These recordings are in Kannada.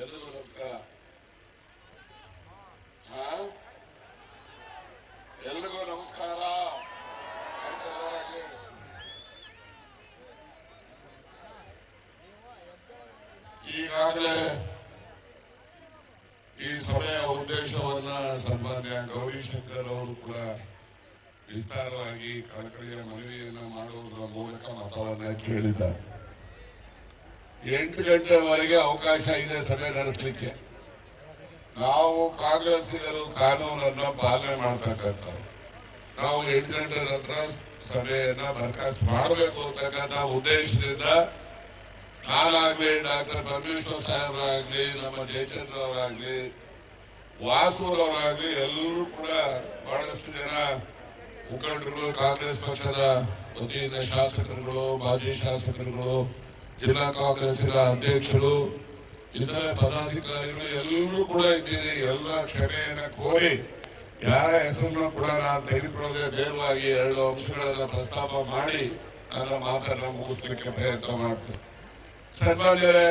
ಎಲ್ರಿಗೂ ನಮಸ್ಕಾರ. ಎಲ್ರಿಗೂ ನಮಸ್ಕಾರ. ಈಗಾಗಲೇ ಈ ಸಭೆಯ ಉದ್ದೇಶವನ್ನ ಸನ್ಮಾನ್ಯ ಗೌರಿಶಂಕರ್ ಅವರು ಕೂಡ ವಿಸ್ತಾರವಾಗಿ ಕಳಕಳಿಯ ಮನವಿಯನ್ನು ಮಾಡುವುದರ ಮೂಲಕ ಮತವನ್ನ ಕೇಳಿದ್ದಾರೆ. 8 ಗಂಟೆವರೆಗೆ ಅವಕಾಶ ಇದೆ ಸಭೆ ನಡೆಸಲಿಕ್ಕೆ. ನಾವು ಕಾಂಗ್ರೆಸ್ಸಿಗರು ಕಾನೂನನ್ನ ಪಾಲನೆ ಮಾಡ್ತಕ್ಕಂಥ ನಾವು 8 ಗಂಟೆ ನಂತರ ಸಭೆಯನ್ನ ಬರ್ಖಾಸ್ತು ಮಾಡಬೇಕು ಅಂತಕ್ಕಂಥ ಉದ್ದೇಶದಿಂದ ನಾನಾಗ್ಲಿ, ಡಾಕ್ಟರ್ ಪರಮೇಶ್ವರ್ ಸಾಹೇಬರಾಗ್ಲಿ, ನಮ್ಮ ಜಯಚಂದ್ರ ಅವರಾಗ್ಲಿ, ವಾಸೂರ್ ಅವರಾಗ್ಲಿ ಎಲ್ಲರೂ ಕೂಡ ಬಹಳಷ್ಟು ಜನ ಮುಖಂಡರುಗಳು, ಕಾಂಗ್ರೆಸ್ ಪಕ್ಷದ ವತಿಯಿಂದ ಶಾಸಕರುಗಳು, ಮಾಜಿ ಶಾಸಕರುಗಳು, ಜಿಲ್ಲಾ ಕಾಂಗ್ರೆಸ್ಸಿನ ಅಧ್ಯಕ್ಷರು, ಇತರ ಪದಾಧಿಕಾರಿಗಳು ಎಲ್ಲರೂ ಕೂಡ ಇದ್ದೀರಿ. ಎಲ್ಲ ಕ್ಷಮೆಯನ್ನ ಕೋರಿ ಯಾರ ಹೆಸರನ್ನು ಕೂಡ ನಾನು ತೆಗೆದುಕೊಳ್ಳದೆ ನೇರವಾಗಿ 2 ಅಂಶಗಳನ್ನ ಪ್ರಸ್ತಾಪ ಮಾಡಿ ನನ್ನ ಮಾತನ್ನ ಮುಗಿಸ್ಲಿಕ್ಕೆ ಪ್ರಯತ್ನ ಮಾಡ್ತೇನೆ. ಸನ್ಮಾನ್ಯರೇ,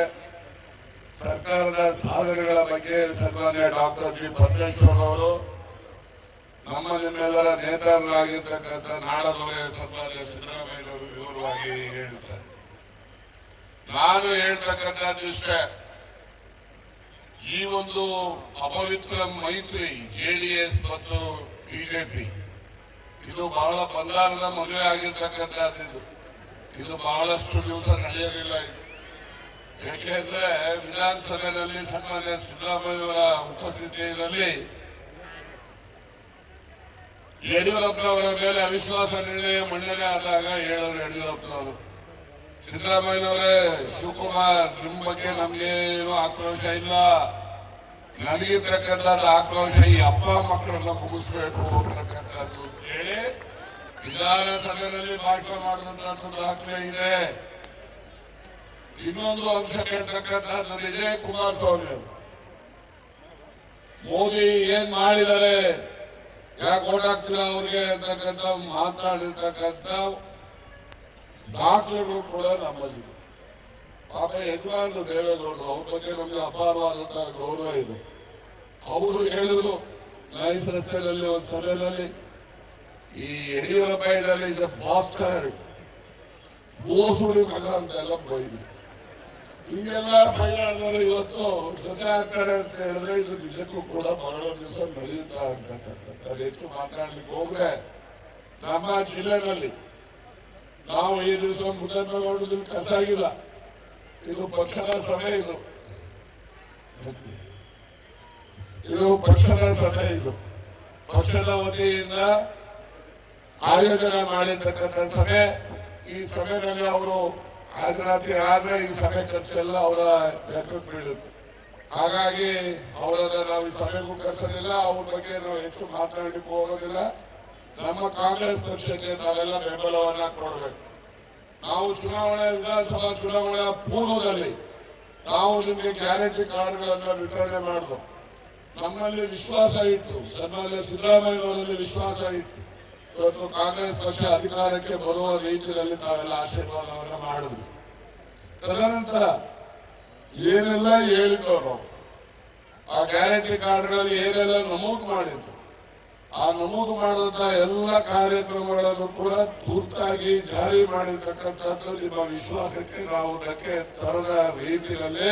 ಸರ್ಕಾರದ ಸಾಧನೆಗಳ ಬಗ್ಗೆ ಸನ್ಮಾನ್ಯ ಡಾಕ್ಟರ್ ಜಿ ಪರಮೇಶ್ವರ್ ಅವರು ನಮ್ಮ ನಿಮ್ಮೆಲ್ಲರ ನೇತಾರರಾಗಿರ್ತಕ್ಕಂಥ ನಾಡದೊರೆ ಸನ್ಮಾನ್ಯ ಸಿದ್ದರಾಮಯ್ಯ ಅವರು ವಿವರವಾಗಿ ಹೇಳ್ತಾರೆ. ನಾನು ಹೇಳ್ತಕ್ಕಂಥದ್ದಿಷ್ಟೇ, ಈ ಒಂದು ಅಪವಿತ್ರ ಮೈತ್ರಿ ಜೆಡಿಎಸ್ ಮತ್ತು ಬಿಜೆಪಿ ಇದು ಬಹಳ ಬಂಗಾರದ ಮದುವೆ ಆಗಿರ್ತಕ್ಕಂಥದ್ದು. ಇದು ಬಹಳಷ್ಟು ದಿವಸ ನಡೆಯಲಿಲ್ಲ. ಯಾಕೆಂದ್ರೆ ವಿಧಾನಸಭೆಯಲ್ಲಿ ಸನ್ಮಾನ್ಯ ಸಿದ್ದರಾಮಯ್ಯವರ ಉಪಸ್ಥಿತಿಯಲ್ಲಿ ಯಡಿಯೂರಪ್ಪನವರ ಮೇಲೆ ಅವಿಶ್ವಾಸ ನಿರ್ಣಯ ಮಂಡನೆ ಆದಾಗ ಹೇಳೋರು ಯಡಿಯೂರಪ್ಪನವರು, ಸಿದ್ದರಾಮಯ್ಯನವರೇ, ಶಿವಕುಮಾರ್, ನಿಮ್ಮ ಬಗ್ಗೆ ನಮ್ಗೇನು ಆಕ್ರೋಶ ಇಲ್ಲ, ನನಗಿರ್ತಕ್ಕಂಥದ್ದು ಆಕ್ರೋಶ ಈ ಅಪ್ಪ ಮಕ್ಕಳನ್ನ ಮುಗಿಸ್ಬೇಕು ಅಂತಕ್ಕಂಥದ್ದು ಹೇಳಿ ವಿಧಾನಸಭೆಯಲ್ಲಿ ಭಾಷಣ ಮಾಡಿದಂತದ್ದು ದಾಖಲೆ ಇದೆ. ಇನ್ನೊಂದು ಅಂಶ ಕೇಳ್ತಕ್ಕಂಥದ್ದು ಇದೆ. ಕುಮಾರಸ್ವಾಮಿ ಮೋದಿ ಏನ್ ಮಾಡಿದ್ದಾರೆ, ಯಾಕೆ ಓಟ್ ಹಾಕ್ತಿಲ್ಲ ಅವ್ರಿಗೆ ಅಂತಕ್ಕಂಥ ಮಾತಾಡಿರ್ತಕ್ಕಂಥ ದಾಖಲೆಗಳು ಕೂಡ ನಮ್ಮಲ್ಲಿ. ಪಾಪ ಯಜಮಾನರು ದೇವೇಗೌಡರು, ಅವ್ರ ಬಗ್ಗೆ ನಮ್ಗೆ ಅಪಾರವಾದಂತಹ ಗೌರವ ಇದೆ. ಅವರು ಹೇಳಿದ್ರು ನೈಸ್ ರಸ್ತೆಯಲ್ಲಿ ಒಂದು ಸಭೆಯಲ್ಲಿ, ಈ ಯಡಿಯೂರಪ್ಪ ಇದರಲ್ಲಿ ಭಾಸ್ಕರ್ ಬೋಸುಡಿ ಮಗ ಅಂತೆಲ್ಲ ಬೈದು ಹಿಂಗೆಲ್ಲ ಬೈರಾಡೋರು ಇವತ್ತು ಜೊತೆ ಆಗ್ತಾರೆ ಅಂತ ಹೇಳಿದ್ರೆ ಇದು ನಿಜಕ್ಕೂ ಕೂಡ ಬಹಳ ದಿವಸ ನಡೆಯುತ್ತಾ ಅಂತಕ್ಕಂಥ ಹೆಚ್ಚು ಮಾತಾಡ್ಲಿಕ್ಕೆ ಹೋದ್ರೆ ನಮ್ಮ ಜಿಲ್ಲೆನಲ್ಲಿ ನಾವು ಈ ದಿವಸ ಮುದ್ದಮ್ಮೇಗೌಡರಿಗೆ ಕಸ ಆಗಿಲ್ಲ. ಇದು ಪಕ್ಷದ ಸಭೆ, ಇದು ಪಕ್ಷದ ಸಭೆ, ಇದು ಪಕ್ಷದ ವತಿಯಿಂದ ಆಯೋಜನೆ ಮಾಡಿರ್ತಕ್ಕಂಥ ಸಭೆ. ಈ ಸಭೆಯಲ್ಲಿ ಅವರು ಹಾಜರಾತಿ ಆದ್ರೆ ಈ ಸಭೆ ಖರ್ಚೆಲ್ಲ ಅವರ ಲೆಕ್ಕಕ್ಕೆ ಬೀಳುತ್ತೆ. ಹಾಗಾಗಿ ಅವರನ್ನ ನಾವು ಈ ಸಭೆಗೂ ಕರೆಸೋದಿಲ್ಲ, ಅವ್ರ ಬಗ್ಗೆ ನಾವು ಹೆಚ್ಚು ಮಾತನಾಡಲಿಕ್ಕೆ ಹೋಗೋದಿಲ್ಲ. ನಮ್ಮ ಕಾಂಗ್ರೆಸ್ ಪಕ್ಷಕ್ಕೆ ನಾವೆಲ್ಲ ಬೆಂಬಲವನ್ನ ಕೊಡಬೇಕು. ನಾವು ಚುನಾವಣೆ, ವಿಧಾನಸಭಾ ಚುನಾವಣೆಯ ಪೂರ್ವದಲ್ಲಿ ನಾವು ನಿಮಗೆ ಗ್ಯಾರಂಟಿ ಕಾರ್ಡ್ಗಳನ್ನ ವಿತರಣೆ ಮಾಡಿದ್ರು. ನಮ್ಮಲ್ಲಿ ವಿಶ್ವಾಸ ಇಟ್ಟು, ಸನ್ಮಾನ್ಯ ಸಿದ್ದರಾಮಯ್ಯವರಲ್ಲಿ ವಿಶ್ವಾಸ ಇಟ್ಟು ಇವತ್ತು ಕಾಂಗ್ರೆಸ್ ಪಕ್ಷ ಅಧಿಕಾರಕ್ಕೆ ಬರುವ ರೀತಿಯಲ್ಲಿ ನಾವೆಲ್ಲ ಆಶೀರ್ವಾದವನ್ನ ಮಾಡಿದ್ವಿ. ತದನಂತರ ಏನೆಲ್ಲ ಹೇಳಿದ್ರು ನಾವು, ಆ ಗ್ಯಾರಂಟಿ ಕಾರ್ಡ್ಗಳಲ್ಲಿ ಏನೆಲ್ಲ ನಮೂದು ಮಾಡಿದ್ರು, ಆ ನಮೂದು ಮಾಡಿದಂತ ಎಲ್ಲ ಕಾರ್ಯಕ್ರಮಗಳನ್ನು ಕೂಡ ತುರ್ತಾಗಿ ಜಾರಿ ಮಾಡಿರ್ತಕ್ಕಂಥದ್ದು ನಿಮ್ಮ ವಿಶ್ವಾಸಕ್ಕೆ ನಾವು ಧಕ್ಕೆ ತರದ ರೀತಿಯಲ್ಲಿ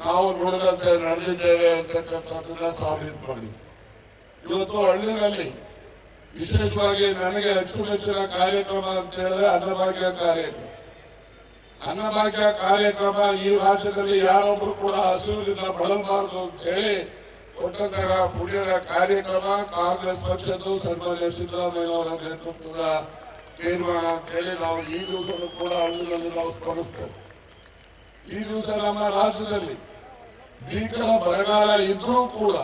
ನಾವು ನುಡಿದಂತೆ ನಡೆದಿದ್ದೇವೆ ಅಂತಕ್ಕಂಥದ್ದನ್ನ ಸಾಬೀತು ಮಾಡಿ. ಇವತ್ತು ಹಳ್ಳಿನಲ್ಲಿ ವಿಶೇಷವಾಗಿ ನನಗೆ ಅಚ್ಚುಮೆಚ್ಚಿನ ಕಾರ್ಯಕ್ರಮ ಅಂತ ಹೇಳಿದ್ರೆ ಅನ್ನಭಾಗ್ಯ ಕಾರ್ಯಕ್ರಮ. ಅನ್ನಭಾಗ್ಯ ಕಾರ್ಯಕ್ರಮ ಈ ರಾಜ್ಯದಲ್ಲಿ ಯಾರೊಬ್ರು ಕೂಡ ಹಸಿವಿನಿಂದ ಬಳಲಬಾರದು ಅಂತ ಹೇಳಿ ಕೊಟ್ಟಂತಹ ಪುಣ್ಯದ ಕಾರ್ಯಕ್ರಮ ಕಾಂಗ್ರೆಸ್ ಪಕ್ಷದ್ದು ಸನ್ಮಾನ್ಯ ಸಿದ್ದರಾಮಯ್ಯವರ ನೇತೃತ್ವದ ತೀರ್ಮಾನ ಅಂತ ಹೇಳಿ ನಾವು ಈ ದಿವಸನೂ ಕೂಡ ಹಳ್ಳಿನಲ್ಲಿ ನಾವು ಸ್ಮರಿಸ್ತೇವೆ. ಈ ದಿವಸ ನಮ್ಮ ರಾಜ್ಯದಲ್ಲಿ ಭೀಕರ ಬರಗಾಲ ಇದ್ರೂ ಕೂಡ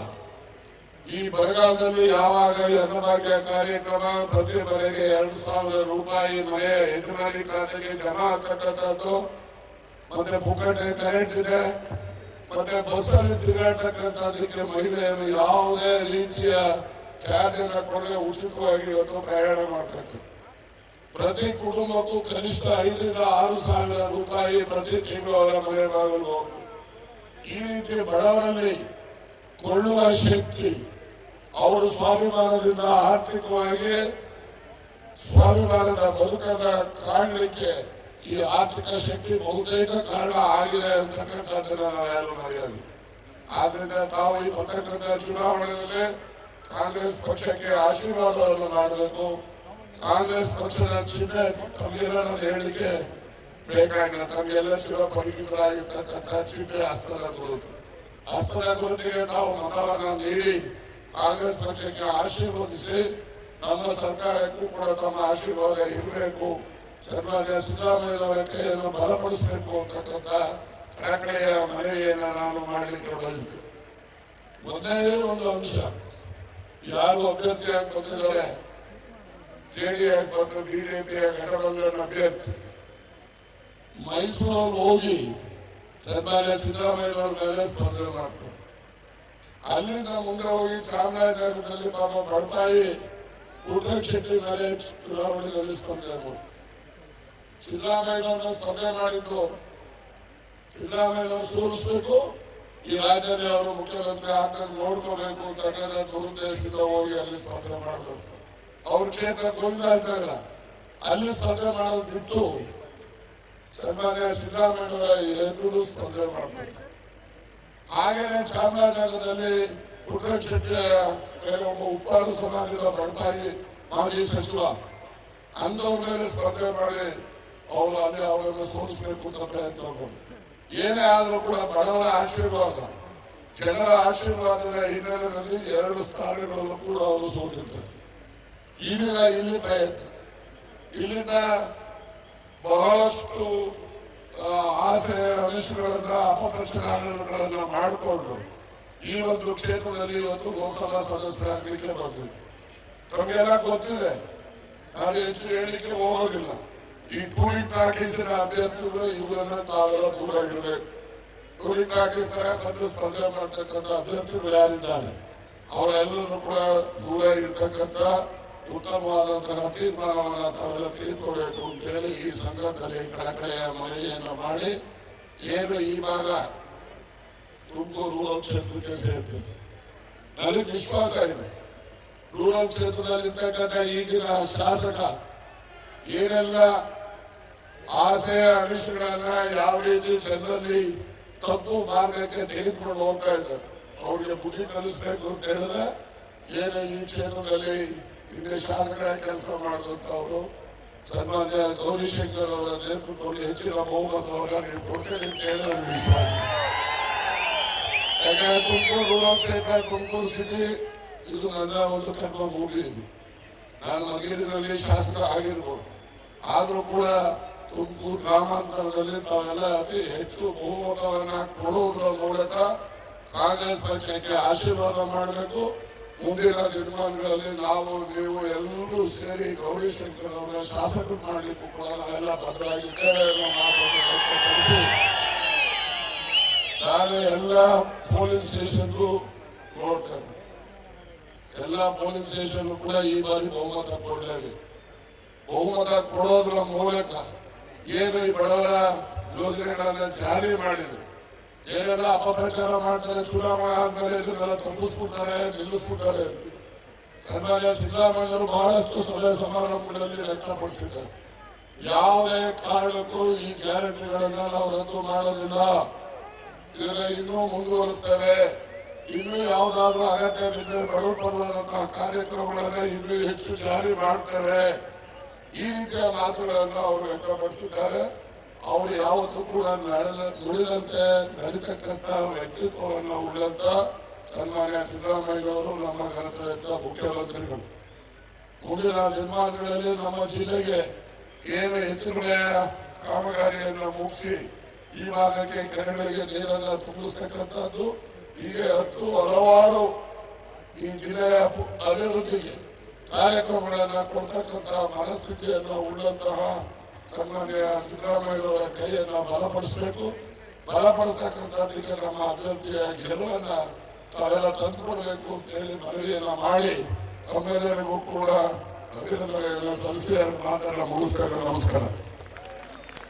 ಈ ಬರಗಾಲದಲ್ಲಿ ಯಾವಾಗ ಅನ್ನಭಾಗ್ಯ ಕಾರ್ಯಕ್ರಮ ಪ್ರತಿ ಮನೆಗೆ 2,000 ರೂಪಾಯಿ ಮನೆ ಯಜಮಾನಿ ಖಾತೆಗೆ ಜಮಾ ಆಗ್ತಕ್ಕಂಥದ್ದು, ಮತ್ತೆ ಪುಕ್ಕಟೆ ಕರೆಂಟ್ ಇದೆ, ಮತ್ತೆ ಬಸ್ಸಲ್ಲಿ ತಿರುಗಾಡ್ತಕ್ಕಂಥದ್ದಕ್ಕೆ ಮಹಿಳೆಯರು ಯಾವುದೇ ರೀತಿಯ ಚಾರ್ಜ್ ಅನ್ನ ಕೊಡದೆ ಉಚಿತವಾಗಿ ಇವತ್ತು ಪ್ರಯಾಣ ಮಾಡ್ತಕ್ಕಂಥ ಪ್ರತಿ ಕುಟುಂಬಕ್ಕೂ ಕನಿಷ್ಠ 5,000 ರಿಂದ 6,000 ರೂಪಾಯಿ ಪ್ರತಿ ತಿಂಗಳು ಅವರ ಮನೆ ಬಾಗಿಲು ಹೋಗ್ತದೆ. ಈ ರೀತಿ ಬಡವರಲ್ಲಿ ಕೊಳ್ಳುವ ಶಕ್ತಿ, ಅವರು ಸ್ವಾಭಿಮಾನದಿಂದ ಆರ್ಥಿಕವಾಗಿ ಸ್ವಾಭಿಮಾನದ ಬದುಕನ್ನ ಕಾಣಲಿಕ್ಕೆ ಈ ಆರ್ಥಿಕ ಶಕ್ತಿ ಬಹುತೇಕ ಕಾರಣ ಆಗಿದೆ ಅಂತಕ್ಕಂಥದ್ದನ್ನ ನಾವೆಲ್ಲರೂ ಮರೆಯಲ್ಲ. ಆದ್ರಿಂದ ತಾವು ಈ ಬರ್ತಕ್ಕಂಥ ಚುನಾವಣೆಯಲ್ಲಿ ಕಾಂಗ್ರೆಸ್ ಪಕ್ಷಕ್ಕೆ ಆಶೀರ್ವಾದವನ್ನು ಮಾಡಬೇಕು. ಕಾಂಗ್ರೆಸ್ ಪಕ್ಷದ ಚಿಹ್ನೆ ತಮಗೆಲ್ಲ ಹೇಳಲಿಕ್ಕೆ ಬೇಕಾಗಿಲ್ಲ. ತಮಗೆಲ್ಲ ಪರಿಚಿತರಾಗಿರ್ತಕ್ಕಂಥ ಚಿಹ್ನೆ ಹಸ್ತದ ಗುರುತು. ಹಸ್ತದ ಗುರುತಿಗೆ ನಾವು ಮತವನ್ನು ನೀಡಿ ಕಾಂಗ್ರೆಸ್ ಪಕ್ಷಕ್ಕೆ ಆಶೀರ್ವದಿಸಿ ನಮ್ಮ ಸರ್ಕಾರಕ್ಕೂ ಕೂಡ ತಮ್ಮ ಆಶೀರ್ವಾದ ಇರಬೇಕು. ಸನ್ಮಾನ್ಯ ಸಿದ್ದರಾಮಯ್ಯವರ ಕೈಯನ್ನು ಬಲಪಡಿಸಬೇಕು ಅಂತಕ್ಕಂಥ ಕಳಕಳಿಯ ಮನವಿಯನ್ನು ನಾನು ಮಾಡಲಿಕ್ಕೆ ಬಯಸ್ತೇನೆ. ಒಂದೇ ಒಂದು ಅಂಶ, ಯಾರು ಅಭ್ಯರ್ಥಿಯಾಗಿ ಬಂದಿದ್ದಾರೆ ಜೆಡಿಎಸ್ ಮತ್ತು ಬಿಜೆಪಿಯ ಘಟಬಂಧನ ಅಭ್ಯರ್ಥಿ ಮೈಸೂರಲ್ಲಿ ಹೋಗಿ ಸನ್ಮಾನ್ಯ ಸಿದ್ದರಾಮಯ್ಯವರ ಮೇಲೆ ಸ್ಪರ್ಧೆ ಮಾಡ್ತಾರೆ. ಅಲ್ಲಿಂದ ಮುಂದೆ ಹೋಗಿ ಚಾಮರಾಜನಗರದಲ್ಲಿ ಪಾಪ ಬಡಪಾಯಿ ಪುಟ್ಟರಾಜ ಶೆಟ್ಟಿ ಮೇಲೆ ಚುನಾವಣೆಯಲ್ಲಿ ಸ್ಪರ್ಧೆ ಮಾಡಿ ಸಿದ್ದರಾಮಯ್ಯನವರನ್ನ ಸ್ಪರ್ಧೆ ಮಾಡಿದ್ದು ಸಿದ್ದರಾಮಯ್ಯನವರು ಸೋಲಿಸಬೇಕು, ಈ ರಾಜ್ಯದಲ್ಲಿ ಅವರು ಮುಖ್ಯಮಂತ್ರಿ ಹಾಕಲು ನೋಡ್ಕೋಬೇಕು ಅಂತಕ್ಕಂಥ ದುರುದ್ದೇಶದಿಂದ ಹೋಗಿ ಅಲ್ಲಿ ಸ್ಪರ್ಧೆ ಮಾಡಿದ್ರು. ಅವ್ರ ಕ್ಷೇತ್ರ ಗೋವಿಂದನಗರ ಅಲ್ಲಿ ಸ್ಪರ್ಧೆ ಮಾಡೋದು ಬಿಟ್ಟು ಸನ್ಮಾನ್ಯ ಸಿದ್ದರಾಮಯ್ಯನವರ ಎದುರು ಸ್ಪರ್ಧೆ ಮಾಡ್ತಾರೆ. ಹಾಗೇನೆ ಚಾಮರಾಜನಗರದಲ್ಲಿ ಪುಟ್ಟರಾಜ ಶೆಟ್ಟಿಯ ಒಬ್ಬ ಉಪ್ಪಾರ ಸಮಾಜದ ಬಡಪಾಯಿ ಮಾಜಿ ಸಚಿವ ಅಂತವ್ರ ಮೇಲೆ ಸ್ಪರ್ಧೆ ಮಾಡಿ ಅವರು ಅಲ್ಲಿ ಅವರನ್ನು ಸೋಲಿಸಬೇಕು ಅಂತ ಪ್ರಯತ್ನ ಮಾಡಿ, ಏನೇ ಆದ್ರೂ ಕೂಡ ಬಡವರ ಆಶೀರ್ವಾದ, ಜನರ ಆಶೀರ್ವಾದದ ಹಿನ್ನೆಲೆಯಲ್ಲಿ 2 ಸ್ಥಾನಗಳನ್ನು ಕೂಡ ಅವರು ಸೋತಿದ್ದಾರೆ. ಈಗ ಇಲ್ಲಿ ಪ್ರಯತ್ನ, ಇಲ್ಲಿಂದ ಬಹಳಷ್ಟು ಆಸೆ ಅನಿಷ್ಟಗಳನ್ನ ಅಪಪ್ರಚಾರಗಳನ್ನ ಮಾಡಿಕೊಂಡು ಈ ಒಂದು ಕ್ಷೇತ್ರದಲ್ಲಿ ಇವತ್ತು ಲೋಕಸಭಾ ಸದಸ್ಯರಾಗಲಿಕ್ಕೆ ಬಂದಿದೆ. ತಮಗೆಲ್ಲ ಗೊತ್ತಿದೆ, ನಾನು ಹೆಚ್ಚು ಹೇಳಲಿಕ್ಕೆ ಹೋಗೋದಿಲ್ಲ. ಈ ಟೂರಿಂಗ್ ಟಾಕೀಸಿನ ಅಭ್ಯರ್ಥಿಗಳು ಇವುಗಳನ್ನ ತಾವೆಲ್ಲ ದೂರ ಇರಬೇಕು. ಟೂರಿಂಗ್ ಟಾಕೀಸ್ ಬಂದು ಸ್ಪರ್ಧೆ ಮಾಡ್ತಕ್ಕಂಥ ಅಭ್ಯರ್ಥಿಗಳು ಯಾರಿದ್ದಾರೆ ಅವರೆಲ್ಲರೂ ಕೂಡ ದೂರ ಇರ್ತಕ್ಕಂಥ ಉತ್ತಮವಾದಂತಹ ತೀರ್ಮಾನವನ್ನು ತಾವೆಲ್ಲ ತೀರ್ಕೊಳ್ಬೇಕು ಅಂತ ಹೇಳಿ ಈ ಸಂದರ್ಭದಲ್ಲಿ ಕಳಕಳೆಯ ಮನವಿಯನ್ನು ಮಾಡಿ, ಏನು ಈ ಭಾಗ ತುಮಕೂರು ರೂರಲ್ ಕ್ಷೇತ್ರಕ್ಕೆ ಸೇರ್ತದೆ. ನನಗೆ ವಿಶ್ವಾಸ ಇದೆ, ರೂರಲ್ ಕ್ಷೇತ್ರದಲ್ಲಿರ್ತಕ್ಕಂಥ ಈಗಿನ ಶಾಸಕ ಏನೆಲ್ಲ ಆಸೆಯ ಅನಿಷ್ಟಗಳನ್ನ ಯಾವ ರೀತಿ ಜನರಲ್ಲಿ ತಪ್ಪು ಮಾರ್ಗಕ್ಕೆ ತೆಗೆದುಕೊಂಡು ಹೋಗ್ತಾ ಇದ್ದಾರೆ, ಅವ್ರಿಗೆ ಬುದ್ಧಿ ಕಲಿಸ್ಬೇಕು ಅಂತ ಹೇಳಿದ್ರೆ ಏನು ಈ ಕ್ಷೇತ್ರದಲ್ಲಿ ಹಿಂದೆ ಶಾಸಕರಾಗಿ ಕೆಲಸ ಮಾಡಿದಂಥವರು ಸನ್ಮಾನ್ಯ ಗೌರಿಶಂಕರ್ ಅವರ ನೇತೃತ್ವದಲ್ಲಿ ಹೆಚ್ಚಿನ ಬಹುಮತವನ್ನ ನೀವು ಕೊಡ್ತೇನೆ ಅಂತ ಹೇಳಿ ನನಗೆ ವಿಶ್ವಾಸ. ಯಾಕಂದ್ರೆ ತುಮಕೂರು ರೂರಲ್ ಕ್ಷೇತ್ರ, ತುಮಕೂರು ಸಿಟಿ ಇದು ನನ್ನ ಒಂದು ಕರ್ಮ ಭೂಮಿ. ನಾನು ಮಗೇರಿನಲ್ಲಿ ಶಾಸಕ ಆಗಿರ್ಬೋದು, ಆದ್ರೂ ಕೂಡ ತುಮಕೂರು ಗ್ರಾಮಾಂತರದಲ್ಲಿ ತಾವೆಲ್ಲ ಅತಿ ಹೆಚ್ಚು ಬಹುಮತವನ್ನ ಕೊಡುವುದರ ಮೂಲಕ ಕಾಂಗ್ರೆಸ್ ಪಕ್ಷಕ್ಕೆ ಆಶೀರ್ವಾದ ಮಾಡಬೇಕು. ಮುಂದಿನ ದಿನಮಾನಗಳಲ್ಲಿ ನಾವು ನೀವು ಎಲ್ಲರೂ ಸೇರಿ ಗೌರಿಶಂಕರ್ ಅವರ ಶಾಸಕರು ಮಾಡಲಿಕ್ಕೂ ಕೂಡ ನಾವೆಲ್ಲ ಬದ್ಧರಾಗಿದ್ದೇವೆ ಅನ್ನೋ ಮಾತನ್ನು ವ್ಯಕ್ತಪಡಿಸಿ, ನಾನು ಎಲ್ಲ ಪೊಲೀಸ್ ಸ್ಟೇಷನ್ಗೂ ನೋಡ್ತೇನೆ. ಎಲ್ಲ ಪೊಲೀಸ್ ಸ್ಟೇಷನ್ ಕೂಡ ಈ ಬಾರಿ ಬಹುಮತ ಕೊಡಲೇಬೇಕು. ಬಹುಮತ ಕೊಡೋದ್ರ ಮೂಲಕ ಏನು ಈ ಬಡವರ ಯೋಜನೆಗಳನ್ನ ಜಾರಿ ಮಾಡಿದ್ರು, ಏನೆಲ್ಲ ಅಪಪ್ರಚಾರ ಮಾಡ್ತಾರೆ, ಚುನಾವಣಾ ಆದ್ಮೇಲೆ ಇದನ್ನೆಲ್ಲ ತಪ್ಪಿಸ್ಬಿಡ್ತಾರೆ, ನಿಲ್ಲಿಸ್ಬಿಡ್ತಾರೆ. ಸನ್ಮಾನ್ಯ ಸಿದ್ದರಾಮಯ್ಯರು ಬಹಳಷ್ಟು ಸಭೆ ಸಮಾರಂಭಗಳಲ್ಲಿ ವ್ಯಕ್ತಪಡಿಸಿದ್ದಾರೆ. ಯಾವುದೇ ಕಾರಣಕ್ಕೂ ಈ ಗ್ಯಾರಂಟಿಗಳನ್ನ ನಾವು ರದ್ದು ಮಾಡೋದಿಲ್ಲ, ಇದನ್ನ ಇನ್ನೂ ಮುಂದುವರುತ್ತೇವೆ. ಇನ್ನೂ ಯಾವುದಾದ್ರೂ ಅಗತ್ಯ ಬಿದ್ದರೆ ಬಡವ ಪರವಾದಂತಹ ಕಾರ್ಯಕ್ರಮಗಳನ್ನ ಇನ್ನೂ ಹೆಚ್ಚು ಜಾರಿ ಮಾಡ್ತೇವೆ. ಈ ರೀತಿಯ ಮಾತುಗಳನ್ನು ಅವರು ವ್ಯಕ್ತಪಡಿಸಿದ್ದಾರೆ. ಅವರು ಯಾವತ್ತೂ ಕೂಡ ನುಡಿದಂತೆ ನಡೀತಕ್ಕಂಥ ವ್ಯಕ್ತಿತ್ವವನ್ನು ಉಳ್ಳಂತ ಸನ್ಮಾನ್ಯ ಸಿದ್ದರಾಮಯ್ಯವರು ನಮ್ಮ ಘನತೆಯ ಮುಖ್ಯಮಂತ್ರಿಗಳು. ಮುಂದಿನ ದಿನಮಾನಗಳಲ್ಲಿ ನಮ್ಮ ಜಿಲ್ಲೆಗೆ ಏನು ಹೆಚ್ಚುವರಿಯ ಕಾಮಗಾರಿಯನ್ನು ಮುಗಿಸಿ ಈ ಭಾಗಕ್ಕೆ ಕೆರೆಗಳಿಗೆ ನೀರನ್ನು ತುಂಬಿಸ್ತಕ್ಕಂಥದ್ದು, ಹೀಗೆ ಹಲವಾರು ಈ ಜಿಲ್ಲೆಯ ಅಭಿವೃದ್ಧಿಗೆ ಕಾರ್ಯಕ್ರಮಗಳನ್ನು ಕೊಡ್ತಕ್ಕಂಥ ಮನಸ್ಥಿತಿಯನ್ನು ಉಳ್ಳಂತಹ ಸನ್ಮಾನ್ಯ ಸಿದ್ದರಾಮಯ್ಯವರ ಕೈಯನ್ನು ಬಲಪಡಿಸಬೇಕು. ಬಲಪಡಿಸತಕ್ಕಂಥದ್ದಕ್ಕೆ ನಮ್ಮ ಅಭ್ಯರ್ಥಿಯ ಗೆಲುವನ್ನ ತಾವೆಲ್ಲ ತಂದುಕೊಡ್ಬೇಕು ಅಂತ ಹೇಳಿ ಮನವಿಯನ್ನ ಮಾಡಿ ತಮ್ಮೆಲ್ಲರಿಗೂ ಕೂಡ ಅಭಿನಂದನೆಗಳನ್ನು ಸಲ್ಲಿಸಿ ಮಾತನ್ನ ಮುಗಿಸ್ತಾರೆ. ನಮಸ್ಕಾರ.